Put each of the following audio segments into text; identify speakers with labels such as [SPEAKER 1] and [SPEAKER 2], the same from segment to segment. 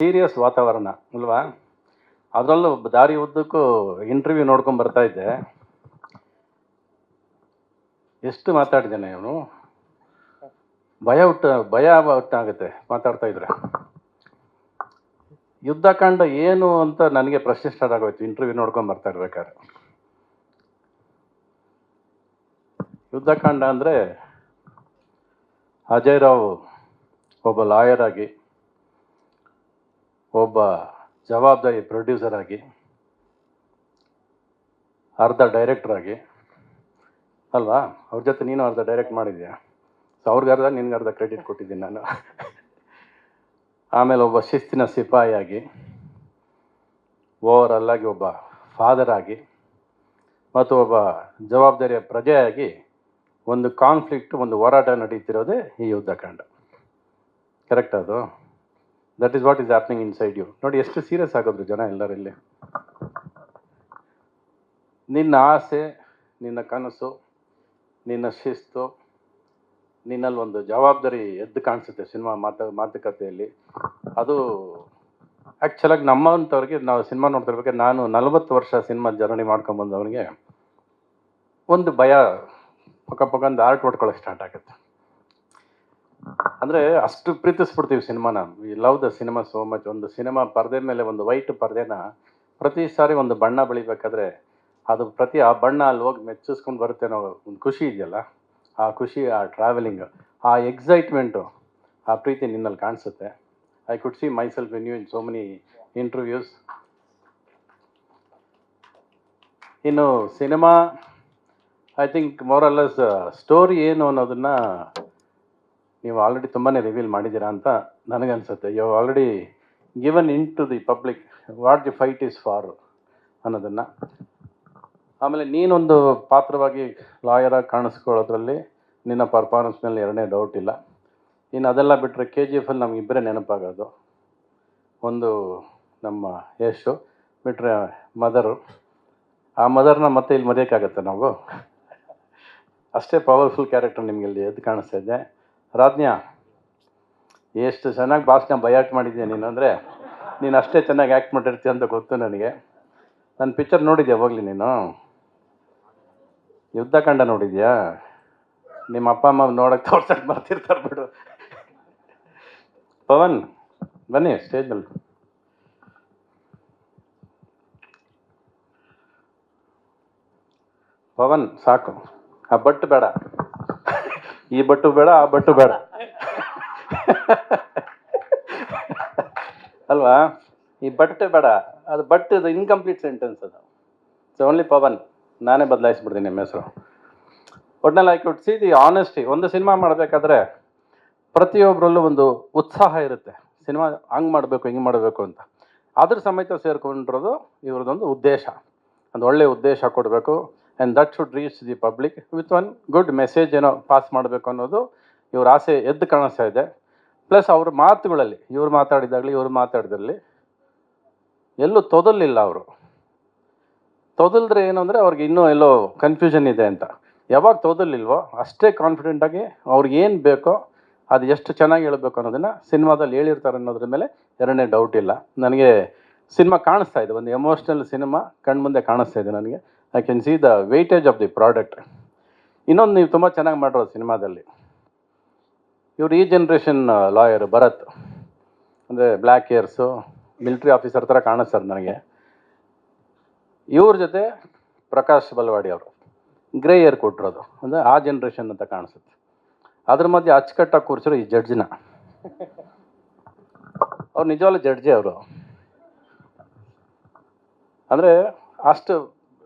[SPEAKER 1] Serious ವಾತಾವರಣ ಅಲ್ವಾ? ಅದರಲ್ಲೂ ದಾರಿ ಉದ್ದಕ್ಕೂ ಇಂಟರ್ವ್ಯೂ ನೋಡ್ಕೊಂಡು ಬರ್ತಾ ಇದ್ದೆ. ಎಷ್ಟು ಮಾತಾಡಿದ್ದಾನೆ ಅವನು, ಭಯ ಹುಟ್ಟಾಗುತ್ತೆ ಮಾತಾಡ್ತಾ ಇದ್ರೆ. ಯುದ್ಧಕಾಂಡ ಏನು ಅಂತ ನನಗೆ ಪ್ರಶ್ನೆ ಸ್ಟಾರ್ಟ್ ಆಗೋಯ್ತು ಇಂಟರ್ವ್ಯೂ ನೋಡ್ಕೊಂಡು ಬರ್ತಾ ಇರ್ಬೇಕಾದ್ರೆ. ಯುದ್ಧಕಾಂಡ ಅಂದರೆ ಅಜಯ್ ರಾವ್ ಒಬ್ಬ ಲಾಯರ್ ಆಗಿ, ಒಬ್ಬ ಜವಾಬ್ದಾರಿ ಪ್ರೊಡ್ಯೂಸರ್ ಆಗಿ, ಅರ್ಧ ಡೈರೆಕ್ಟರ್ ಆಗಿ ಅಲ್ವಾ? ಅವ್ರ ಜೊತೆ ನೀನು ಅರ್ಧ ಡೈರೆಕ್ಟ್ ಮಾಡಿದ್ಯಾ, ಸೊ ಅವ್ರಿಗರ್ಧ ನಿನ್ಗರ್ಧ ಕ್ರೆಡಿಟ್ ಕೊಟ್ಟಿದ್ದೀನಿ ನಾನು. ಆಮೇಲೆ ಒಬ್ಬ ಶಿಸ್ತಿನ ಸಿಪಾಯಿ ಆಗಿ, ಓವರ್ ಆಗಿ ಒಬ್ಬ ಫಾದರ್ ಆಗಿ, ಮತ್ತು ಒಬ್ಬ ಜವಾಬ್ದಾರಿಯ ಪ್ರಜೆಯಾಗಿ ಒಂದು ಕಾನ್ಫ್ಲಿಕ್ಟ್, ಒಂದು ಹೋರಾಟ ನಡೀತಿರೋದೇ ಈ ಯುದ್ಧಕಾಂಡ. ಕರೆಕ್ಟ್ ಅದು? That is what is happening inside you. ನೋಡಿ ಎಷ್ಟು ಸೀರಿಯಸ್ ಆಗೋದ್ರು ಜನ ಎಲ್ಲರಲ್ಲಿ. ನಿನ್ನ ಆಸೆ, ನಿನ್ನ ಕನಸು, ನಿನ್ನ ಶಿಸ್ತು, ನಿನ್ನಲ್ಲಿ ಒಂದು ಜವಾಬ್ದಾರಿ ಎದ್ದು ಕಾಣಿಸುತ್ತೆ ಸಿನಿಮಾ ಮಾತುಕತೆಯಲ್ಲಿ. ಅದು ಆ್ಯಕ್ಚುಲಾಗಿ ನಮ್ಮಂಥವ್ರಿಗೆ, ನಾವು ಸಿನಿಮಾ ನೋಡ್ತಿರ್ಬೇಕಾದ್ರೆ, ನಾನು 40 ವರ್ಷ ಸಿನಿಮಾ ಜರ್ನಿ ಮಾಡ್ಕೊಂಬಂದವನಿಗೆ ಒಂದು ಭಯ ಪಕ್ಕ ಆರ್ಟ್ ಹೊಡ್ಕೊಳ್ಳೋಕೆ ಸ್ಟಾರ್ಟ್ ಆಗುತ್ತೆ. ಅಂದರೆ ಅಷ್ಟು ಪ್ರೀತಿಸ್ಬಿಡ್ತೀವಿ ಸಿನಿಮಾನ. We love the cinema so much. ಒಂದು ಸಿನಿಮಾ ಪರದೆ ಮೇಲೆ ಒಂದು ವೈಟ್ ಪರದೆನ ಪ್ರತಿ ಸಾರಿ ಒಂದು ಬಣ್ಣ ಬೆಳಿಬೇಕಾದ್ರೆ ಅದು ಆ ಬಣ್ಣ ಅಲ್ಲಿ ಹೋಗಿ ಮೆಚ್ಚಿಸ್ಕೊಂಡು ಬರುತ್ತೆ ಅನ್ನೋ ಒಂದು ಖುಷಿ ಇದೆಯಲ್ಲ, ಆ ಖುಷಿ, ಆ ಟ್ರಾವೆಲಿಂಗ್, ಆ ಎಕ್ಸೈಟ್ಮೆಂಟು, ಆ ಪ್ರೀತಿ ನಿನ್ನಲ್ಲಿ ಕಾಣಿಸುತ್ತೆ. I could see myself in you in so many interviews. ಇನ್ನು cinema I think more or less story ಏನು ಅನ್ನೋದನ್ನು ನೀವು ಆಲ್ರೆಡಿ ತುಂಬಾ ರಿವೀಲ್ ಮಾಡಿದ್ದೀರಾ ಅಂತ ನನಗನ್ಸುತ್ತೆ. You already given into the public what the fight is for ಅನ್ನೋದನ್ನು. ಆಮೇಲೆ ನೀನೊಂದು ಪಾತ್ರವಾಗಿ ಲಾಯರಾಗಿ ಕಾಣಿಸ್ಕೊಳ್ಳೋದ್ರಲ್ಲಿ ನಿನ್ನ ಪರ್ಫಾರ್ಮೆನ್ಸ್ ಮೇಲೆ ಎರಡನೇ ಡೌಟ್ ಇಲ್ಲ. ಇನ್ನು ಅದೆಲ್ಲ ಬಿಟ್ಟರೆ KGF ಅಲ್ಲಿ ನಮಗಿಬ್ಬರೇ ನೆನಪಾಗೋದು. ಒಂದು ನಮ್ಮ ಯಶು, ಬಿಟ್ಟರೆ ಮದರು. ಆ ಮದರ್ನ ಮತ್ತೆ ಇಲ್ಲಿ ಮರೆಯೋಕ್ಕಾಗತ್ತೆ ನಾವು? ಅಷ್ಟೇ ಪವರ್ಫುಲ್ ಕ್ಯಾರೆಕ್ಟರ್ ನಿಮಗೆ ಇಲ್ಲಿ ಎದ್ದು ಕಾಣಿಸ್ತಾ ಇದೆ. ರಾಜ್ಞಾ, ಎಷ್ಟು ಚೆನ್ನಾಗಿ ಭಾಷಣ ಬಯಾಟ್ ಮಾಡಿದ್ಯಾ ನೀನು. ಅಂದರೆ ನೀನು ಅಷ್ಟೇ ಚೆನ್ನಾಗಿ ಆ್ಯಕ್ಟ್ ಮಾಡಿರ್ತೀಯ ಅಂತ ಗೊತ್ತು ನನಗೆ. ನನ್ನ ಪಿಕ್ಚರ್ ನೋಡಿದ್ಯಾ ಹೋಗಲಿ ನೀನು? ಯುದ್ಧಕಾಂಡ ನೋಡಿದ್ಯಾ? ನಿಮ್ಮ ಅಪ್ಪ ಅಮ್ಮ ನೋಡೋಕ್ಕೆ ತೋರ್ಸಕ್ಕೆ ಬರ್ತಿರ್ತಾರೆ ಬಿಡು. ಪವನ್ ಬನ್ನಿ ಸ್ಟೇಜ್ ಮೇಲೆ. ಪವನ್ ಸಾಕು, ಆ ಬಟ್ಟು ಬೇಡ, ಈ ಬಟ್ಟು ಬೇಡ, ಆ ಬಟ್ಟು ಬೇಡ ಅಲ್ವಾ? ಈ ಬಟ್ಟೆ ಬೇಡ, ಅದು ಬಟ್ಟದು ಇನ್ಕಂಪ್ಲೀಟ್ ಸೆಂಟೆನ್ಸ್ ಅದು. So only Pavan. ನಾನೇ ಬದಲಾಯಿಸ್ಬಿಡ್ತೀನಿ ನಿಮ್ಮ ಹೆಸರು. ಒಟ್ನಲ್ಲಿ I could see the honesty. ಒಂದು ಸಿನಿಮಾ ಮಾಡಬೇಕಾದ್ರೆ ಪ್ರತಿಯೊಬ್ಬರಲ್ಲೂ ಒಂದು ಉತ್ಸಾಹ ಇರುತ್ತೆ, ಸಿನಿಮಾ ಹಂಗೆ ಮಾಡಬೇಕು, ಹಿಂಗೆ ಮಾಡಬೇಕು ಅಂತ. ಅದ್ರ ಸಮೇತ ಸೇರ್ಕೊಂಡಿರೋದು ಇವ್ರದ್ದೊಂದು ಉದ್ದೇಶ, ಒಂದು ಒಳ್ಳೆಯ ಉದ್ದೇಶ ಕೊಡಬೇಕು. And that should reach the public with one good message ಏನೋ ಪಾಸ್ ಮಾಡಬೇಕು ಅನ್ನೋದು ಇವ್ರ ಆಸೆ ಎದ್ದು ಕಾಣಿಸ್ತಾ ಇದೆ. ಪ್ಲಸ್ ಅವ್ರ ಮಾತುಗಳಲ್ಲಿ, ಇವ್ರು ಮಾತಾಡಿದಲ್ಲಿ ಎಲ್ಲೂ ತೊದಲಿಲ್ಲ ಅವರು. ತೊದಲಿದ್ರೆ ಏನು ಅಂದರೆ ಅವ್ರಿಗೆ ಇನ್ನೂ ಎಲ್ಲೋ ಕನ್ಫ್ಯೂಷನ್ ಇದೆ ಅಂತ. ಯಾವಾಗ ತೊದಲಿಲ್ವೋ ಅಷ್ಟೇ ಕಾನ್ಫಿಡೆಂಟಾಗಿ ಅವ್ರಿಗೆ ಏನು ಬೇಕೋ ಅದು ಎಷ್ಟು ಚೆನ್ನಾಗಿ ಹೇಳಬೇಕು ಅನ್ನೋದನ್ನು ಸಿನಿಮಾದಲ್ಲಿ ಹೇಳಿರ್ತಾರೆ ಅನ್ನೋದ್ರ ಮೇಲೆ ಎರಡನೇ ಡೌಟ್ ಇಲ್ಲ ನನಗೆ. ಸಿನಿಮಾ ಕಾಣಿಸ್ತಾ ಇದೆ, ಒಂದು ಎಮೋಷ್ನಲ್ ಸಿನಿಮಾ ಕಣ್ಮುಂದೆ ಕಾಣಿಸ್ತಾ ಇದೆ ನನಗೆ. I can see the weightage of the product. ಇನ್ನೊಂದು ನೀವು ತುಂಬ ಚೆನ್ನಾಗಿ ಮಾಡಿರೋದು ಸಿನಿಮಾದಲ್ಲಿ, ಇವರು ಈ ಜನ್ರೇಷನ್ ಲಾಯರ್ ಭರತ್, ಅಂದರೆ ಬ್ಲ್ಯಾಕ್ ಏರ್ಸು, ಮಿಲಿಟ್ರಿ ಆಫೀಸರ್ ಥರ ಕಾಣಿಸ್ತಾರೆ ನನಗೆ. ಇವ್ರ ಜೊತೆ ಪ್ರಕಾಶ್ ಬಲ್ವಾಡಿ ಅವರು ಗ್ರೇ ಏರ್ ಕೊಟ್ಟಿರೋದು, ಅಂದರೆ ಆ ಜನ್ರೇಷನ್ ಅಂತ ಕಾಣಿಸುತ್ತೆ. ಅದ್ರ ಮಧ್ಯೆ ಅಚ್ಚುಕಟ್ಟಾಗಿ ಕೂರಿಸಿರೋ ಈ ಜಡ್ಜ್ನ, ಅವ್ರು ನಿಜವಾಗ್ಲೂ ಜಡ್ಜೆ ಅವರು. ಅಂದರೆ ಅಷ್ಟು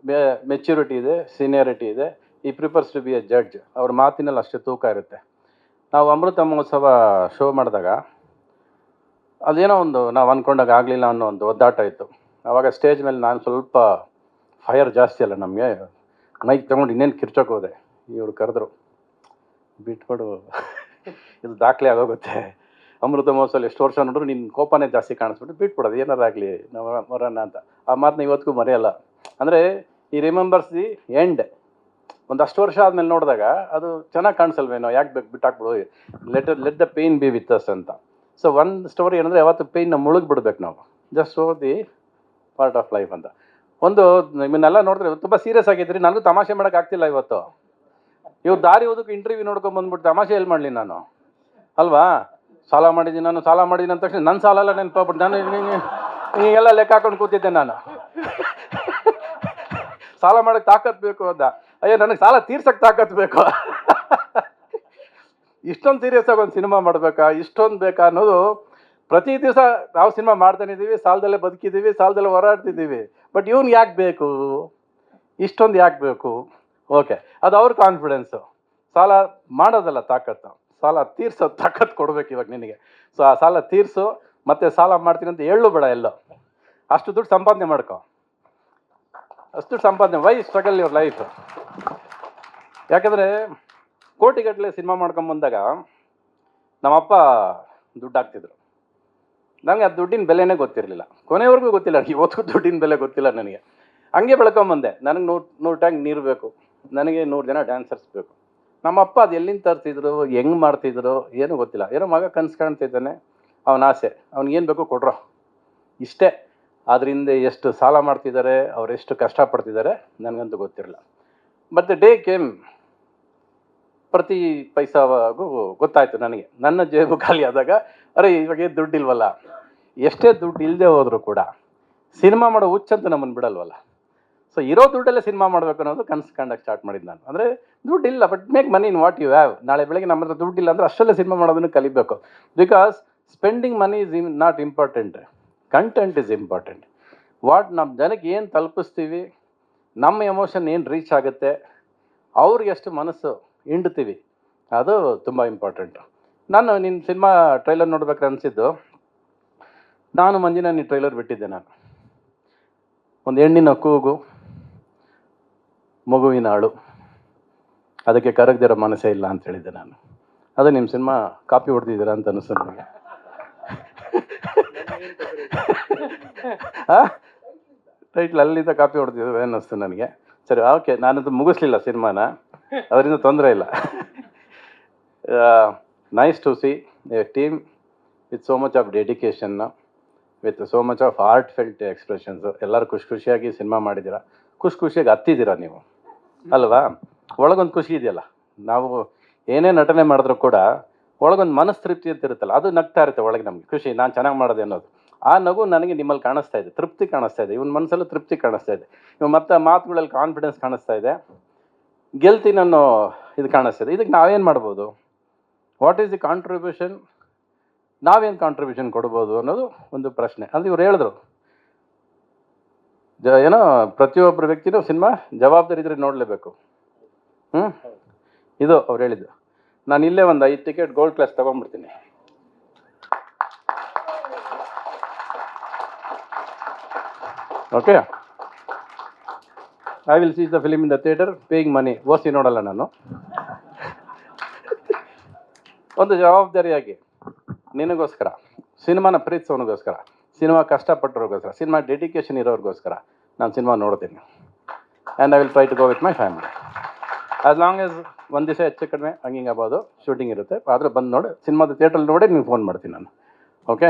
[SPEAKER 1] ಮೆಚ್ಯೂರಿಟಿ ಇದೆ, ಸೀನಿಯರಿಟಿ ಇದೆ. ಈ prefers to be a judge. ಅವ್ರ ಮಾತಿನಲ್ಲಿ ಅಷ್ಟು ತೂಕ ಇರುತ್ತೆ. ನಾವು ಅಮೃತ ಮಹೋತ್ಸವ ಶೋ ಮಾಡಿದಾಗ ಅದೇನೋ ಒಂದು ನಾವು ಅಂದ್ಕೊಂಡಾಗ ಆಗಲಿಲ್ಲ ಅನ್ನೋ ಒಂದು ಒದ್ದಾಟ ಇತ್ತು. ಆವಾಗ ಸ್ಟೇಜ್ ಮೇಲೆ ನಾನು ಸ್ವಲ್ಪ ಫೈರ್ ಜಾಸ್ತಿ ಅಲ್ಲ ನಮಗೆ, ಮೈಕ್ ತೊಗೊಂಡು ಇನ್ನೇನು ಕಿರ್ಚೋಕೆ ಹೋದೆ. ಇವ್ರು ಕರೆದ್ರು, ಬಿಟ್ಕೊಡು ಇದು ದಾಖಲೆ ಆಗೋಗುತ್ತೆ, ಅಮೃತ ಮಹೋತ್ಸವ ಎಷ್ಟು ವರ್ಷ ನೋಡ್ರು ನಿನ್ನ ಕೋಪನೇ ಜಾಸ್ತಿ ಕಾಣಿಸ್ಬಿಟ್ಟು ಬಿಟ್ಬಿಡೋದು, ಏನಾರಾಗಲಿ ನಾವು ಮರೋಣ ಅಂತ. ಆ ಮಾತನ್ನ ಇವತ್ತಿಗೂ ಮರೆಯಲ್ಲ. ಅಂದರೆ ಈ ರಿಮೆಂಬರ್ಸ್ ದಿ ಎಂಡ್. ಒಂದಷ್ಟು ವರ್ಷ ಆದಮೇಲೆ ನೋಡಿದಾಗ ಅದು ಚೆನ್ನಾಗಿ ಕಾಣಿಸಲ್ವೇನೋ, ಯಾಕೆ ಬೇಕು ಬಿಟ್ಟಾಕ್ಬಿಡು, let the pain be with us ಅಂತ. ಸೊ ಒಂದು ಸ್ಟೋರಿ ಏನಂದರೆ ಯಾವತ್ತು ಪೇಯ್ನ ಮುಳುಗ್ಬಿಡ್ಬೇಕು ನಾವು, just show the part of life ಅಂತ. ಒಂದು ನಿಮ್ಮನ್ನೆಲ್ಲ ನೋಡಿದ್ರೆ ತುಂಬ ಸೀರಿಯಸ್ ಆಗಿದ್ರಿ, ನನಗೂ ತಮಾಷೆ ಮಾಡೋಕೆ ಆಗ್ತಿಲ್ಲ ಇವತ್ತು. ಇವ್ರು ದಾರಿ ಓದಕ್ಕೆ ಇಂಟರ್ವ್ಯೂ ನೋಡ್ಕೊಂಡು ಬಂದ್ಬಿಟ್ಟು ತಮಾಷೆ ಎಲ್ಲಿ ಮಾಡಲಿ ನಾನು, ಅಲ್ವಾ? ಸಾಲ ಮಾಡಿದ್ದೀನಿ ನಾನು, ಸಾಲ ಮಾಡಿದ್ದೀನಿ ಅಂದ ತಕ್ಷಣ ನನ್ನ ಸಾಲ ಎಲ್ಲ ನೆನಪಾಗ್ಬಿಟ್ಟು ನಾನು ಹಿಂಗೆಲ್ಲ ಲೆಕ್ಕ ಹಾಕೊಂಡು ಕೂತಿದ್ದೆ ನಾನು. ಸಾಲ ಮಾಡೋಕ್ಕೆ ತಾಕತ್ ಬೇಕು ಅಂತ, ಅಯ್ಯೋ ನನಗೆ ಸಾಲ ತೀರ್ಸಕ್ಕೆ ತಾಕತ್ ಬೇಕು. ಇಷ್ಟೊಂದು ಸೀರಿಯಸ್ ಆಗಿ ಒಂದು ಸಿನಿಮಾ ಮಾಡಬೇಕಾ, ಇಷ್ಟೊಂದು ಬೇಕಾ ಅನ್ನೋದು. ಪ್ರತಿ ದಿವಸ ನಾವು ಸಿನಿಮಾ ಮಾಡ್ತಾನೆ ಇದ್ದೀವಿ, ಸಾಲದಲ್ಲೇ ಬದುಕಿದ್ದೀವಿ, ಸಾಲದಲ್ಲೇ ಹೋರಾಡ್ತಿದ್ದೀವಿ. ಬಟ್ ಇವ್ನು ಯಾಕೆ ಬೇಕು, ಇಷ್ಟೊಂದು ಯಾಕೆ ಬೇಕು? ಓಕೆ, ಅದು ಅವ್ರ ಕಾನ್ಫಿಡೆನ್ಸು. ಸಾಲ ಮಾಡೋದಲ್ಲ ತಾಕತ್ತು, ಸಾಲ ತೀರ್ಸೋ ತಾಕತ್ತು ಕೊಡ್ಬೇಕು ಇವಾಗ ನಿನಗೆ. ಸೊ ಆ ಸಾಲ ತೀರಿಸು, ಮತ್ತೆ ಸಾಲ ಮಾಡ್ತೀನಿ ಅಂತ ಹೇಳು ಬೇಡ ಎಲ್ಲೋ. ಅಷ್ಟು ದುಡ್ಡು ಸಂಪಾದನೆ ಮಾಡ್ಕೊ, ಅಷ್ಟು ದುಡ್ಡು ಸಂಪಾದನೆ. Why struggle your life? ಯಾಕಂದರೆ ಕೋಟಿಗಟ್ಟಲೆ ಸಿನಿಮಾ ಮಾಡ್ಕೊಂಬಂದಾಗ ನಮ್ಮಪ್ಪ ದುಡ್ಡು ಹಾಕ್ತಿದ್ರು. ನನಗೆ ಆ ದುಡ್ಡಿನ ಬೆಲೆನೇ ಗೊತ್ತಿರಲಿಲ್ಲ, ಕೊನೆವರೆಗೂ ಗೊತ್ತಿಲ್ಲ. ಇವತ್ತು ದುಡ್ಡಿನ ಬೆಲೆ ಗೊತ್ತಿಲ್ಲ ನನಗೆ. ಹಂಗೆ ಬೆಳ್ಕೊಂಬಂದೆ. ನನಗೆ 100 ಟ್ಯಾಂಕ್ ನೀರು ಬೇಕು, ನನಗೆ 100 ಜನ ಡ್ಯಾನ್ಸರ್ಸ್ ಬೇಕು. ನಮ್ಮಪ್ಪ ಅದು ಎಲ್ಲಿಂದ ತರ್ತಿದ್ರು, ಹೆಂಗೆ ಮಾಡ್ತಿದ್ರು ಏನೂ ಗೊತ್ತಿಲ್ಲ. ಏನೋ ಮಗ ಕನಸು ಕಾಣ್ತಿದ್ದಾನೆ, ಅವನ ಆಸೆ, ಅವ್ನಿಗೇನು ಬೇಕು ಕೊಡ್ರೋ, ಇಷ್ಟೇ. ಅದರಿಂದ ಎಷ್ಟು ಸಾಲ ಮಾಡ್ತಿದ್ದಾರೆ, ಅವ್ರು ಎಷ್ಟು ಕಷ್ಟಪಡ್ತಿದ್ದಾರೆ ನನಗಂತೂ ಗೊತ್ತಿರಲಿಲ್ಲ. ಬಟ್ ದ ಡೇ ಕೇಮ್, ಪ್ರತಿ ಪೈಸಾಗೂ ಗೊತ್ತಾಯಿತು ನನಗೆ. ನನ್ನ ಜೇಬು ಖಾಲಿ ಆದಾಗ, ಅರೆ ಇವಾಗ ದುಡ್ಡಿಲ್ವಲ್ಲ. ಎಷ್ಟೇ ದುಡ್ಡು ಇಲ್ಲದೆ ಹೋದರೂ ಕೂಡ ಸಿನಿಮಾ ಮಾಡೋ ಹುಚ್ಚಂತೂ ನಮ್ಮನ್ನು ಬಿಡಲ್ವಲ್ಲ. ಸೊ ಇರೋ ದುಡ್ಡಲ್ಲೇ ಸಿನಿಮಾ ಮಾಡಬೇಕು ಅನ್ನೋದು ಕನಸು ಕಂಡಕ್ಕೆ ಸ್ಟಾರ್ಟ್ ಮಾಡಿದ್ದು ನಾನು. ಅಂದರೆ ದುಡ್ಡಿಲ್ಲ, but make money in what you have. ನಾಳೆ ಬೆಳಗ್ಗೆ ನಮ್ಮ ಹತ್ರ ದುಡ್ಡಿಲ್ಲ ಅಂದರೆ ಅಷ್ಟರಲ್ಲೇ ಸಿನಿಮಾ ಮಾಡೋದನ್ನು ಕಲಿಬೇಕು. Because spending money is not important, content is important. What ನಮ್ಮ ಜನಕ್ಕೆ ಏನು ತಲುಪಿಸ್ತೀವಿ, ನಮ್ಮ ಎಮೋಷನ್ ಏನು ರೀಚ್ ಆಗುತ್ತೆ, ಅವ್ರಿಗೆ ಎಷ್ಟು ಮನಸ್ಸು ಹಿಂಡ್ತೀವಿ, ಅದು ತುಂಬ ಇಂಪಾರ್ಟೆಂಟು. ನಾನು ನಿನ್ನ ಸಿನಿಮಾ ಟ್ರೈಲರ್ ನೋಡ್ಬೇಕಾದ್ರೆ ಅನಿಸಿದ್ದು, ನಾನು ಮಂಜಿನ ನೀನು ಟ್ರೈಲರ್ ಬಿಟ್ಟಿದ್ದೆ. ನಾನು ಒಂದು ಹೆಣ್ಣಿನ ಕೂಗು, ಮಗುವಿನ ಅಳು, ಅದಕ್ಕೆ ಕರಗದಿರೋ ಮನಸ್ಸೇ ಇಲ್ಲ ಅಂತ ಹೇಳಿದ್ದೆ ನಾನು. ಅದು ನಿಮ್ಮ ಸಿನಿಮಾ ಕಾಪಿ ಹೊಡೆದಿದ್ದೀರಾ ಅಂತ ಅನಿಸ್ತು ನನಗೆ. ಟೈಟ್ಲ್ ಅಲ್ಲಿಂದ ಕಾಪಿ ಹೊಡೆದಿದ್ದೀರ ಅನ್ನಿಸ್ತು ನನಗೆ. ಸರಿ, ಓಕೆ, ನಾನದು ಮುಗಿಸ್ಲಿಲ್ಲ ಸಿನಿಮಾನ, ಅದರಿಂದ ತೊಂದರೆ ಇಲ್ಲ. Nice to see a team with so much of dedication, with so much of heartfelt expressions. ಎಲ್ಲರೂ ಖುಷಿಯಾಗಿ ಸಿನಿಮಾ ಮಾಡಿದ್ದೀರಾ, ಖುಷಿಯಾಗಿ ಹತ್ತಿದ್ದೀರಾ ನೀವು, ಅಲ್ವಾ? ಒಳಗೊಂದು ಖುಷಿ ಇದೆಯಲ್ಲ. ನಾವು ಏನೇ ನಟನೆ ಮಾಡಿದ್ರು ಕೂಡ ಒಳಗೊಂದು ಮನಸ್ತೃಪ್ತಿ ಅಂತ ಇರುತ್ತಲ್ಲ, ಅದು ನಗ್ತಾ ಇರುತ್ತೆ ಒಳಗೆ. ನಮಗೆ ಖುಷಿ, ನಾನು ಚೆನ್ನಾಗಿ ಮಾಡಿದೆ ಅನ್ನೋದು. ಆ ನಗು ನನಗೆ ನಿಮ್ಮಲ್ಲಿ ಕಾಣಿಸ್ತಾ ಇದೆ, ತೃಪ್ತಿ ಕಾಣಿಸ್ತಾ ಇದೆ, ಇವನ ಮನಸ್ಸಲ್ಲೂ ತೃಪ್ತಿ ಕಾಣಿಸ್ತಾ ಇದೆ, ಇವ ಮತ್ತು ಮಾತುಗಳಲ್ಲಿ ಕಾನ್ಫಿಡೆನ್ಸ್ ಕಾಣಿಸ್ತಾ ಇದೆ, ಗೆಲ್ತೀನಿ ಅನ್ನೋ ಇದು ಕಾಣಿಸ್ತಾ ಇದೆ. ಇದಕ್ಕೆ ನಾವೇನು ಮಾಡ್ಬೋದು, ವಾಟ್ ಈಸ್ ದಿ ಕಾಂಟ್ರಿಬ್ಯೂಷನ್, ನಾವೇನು ಕಾಂಟ್ರಿಬ್ಯೂಷನ್ ಕೊಡ್ಬೋದು ಅನ್ನೋದು ಒಂದು ಪ್ರಶ್ನೆ. ಅಂದರೆ ಇವ್ರು ಹೇಳಿದ್ರು, ಏನೋ ಪ್ರತಿಯೊಬ್ಬರು ವ್ಯಕ್ತಿನೂ ಸಿನಿಮಾ ಜವಾಬ್ದಾರಿ ಇದ್ರೆ ನೋಡಲೇಬೇಕು. ಇದು ಅವ್ರು ಹೇಳಿದ್ದು. ನಾನು ಇಲ್ಲೇ ಒಂದು 5 ಟಿಕೆಟ್ ಗೋಲ್ಡ್ ಕ್ಲಾಸ್ ತೊಗೊಂಡ್ಬಿಡ್ತೀನಿ. Okay, I will see the film in the theatre paying money. ಓಸಿ ನೋಡಲ್ಲ ನಾನು. ಒಂದು ಜವಾಬ್ದಾರಿಯಾಗಿ ನಿನಗೋಸ್ಕರ, ಸಿನಿಮಾನ ಪ್ರೀತಿಸೋನಿಗೋಸ್ಕರ, ಸಿನಿಮಾ ಕಷ್ಟಪಟ್ಟವ್ರಿಗೋಸ್ಕರ, ಸಿನಿಮಾ ಡೆಡಿಕೇಶನ್ ಇರೋರಿಗೋಸ್ಕರ ನಾನು ಸಿನಿಮಾ ನೋಡ್ತೀನಿ. And I will try to go with my family. As long as ಒಂದು ದಿವಸ ಹೆಚ್ಚು ಕಡಿಮೆ ಹಂಗಿಂಗ್ ಆಗ್ಬೋದು, ಶೂಟಿಂಗ್ ಇರುತ್ತೆ, ಆದರೆ ಬಂದು ನೋಡಿ ಸಿನಿಮಾದ ಥಿಯೇಟ್ರಲ್ಲಿ ನೋಡಿ ನಿಮ್ಗೆ ಫೋನ್ ಮಾಡ್ತೀನಿ ನಾನು. ಓಕೆ.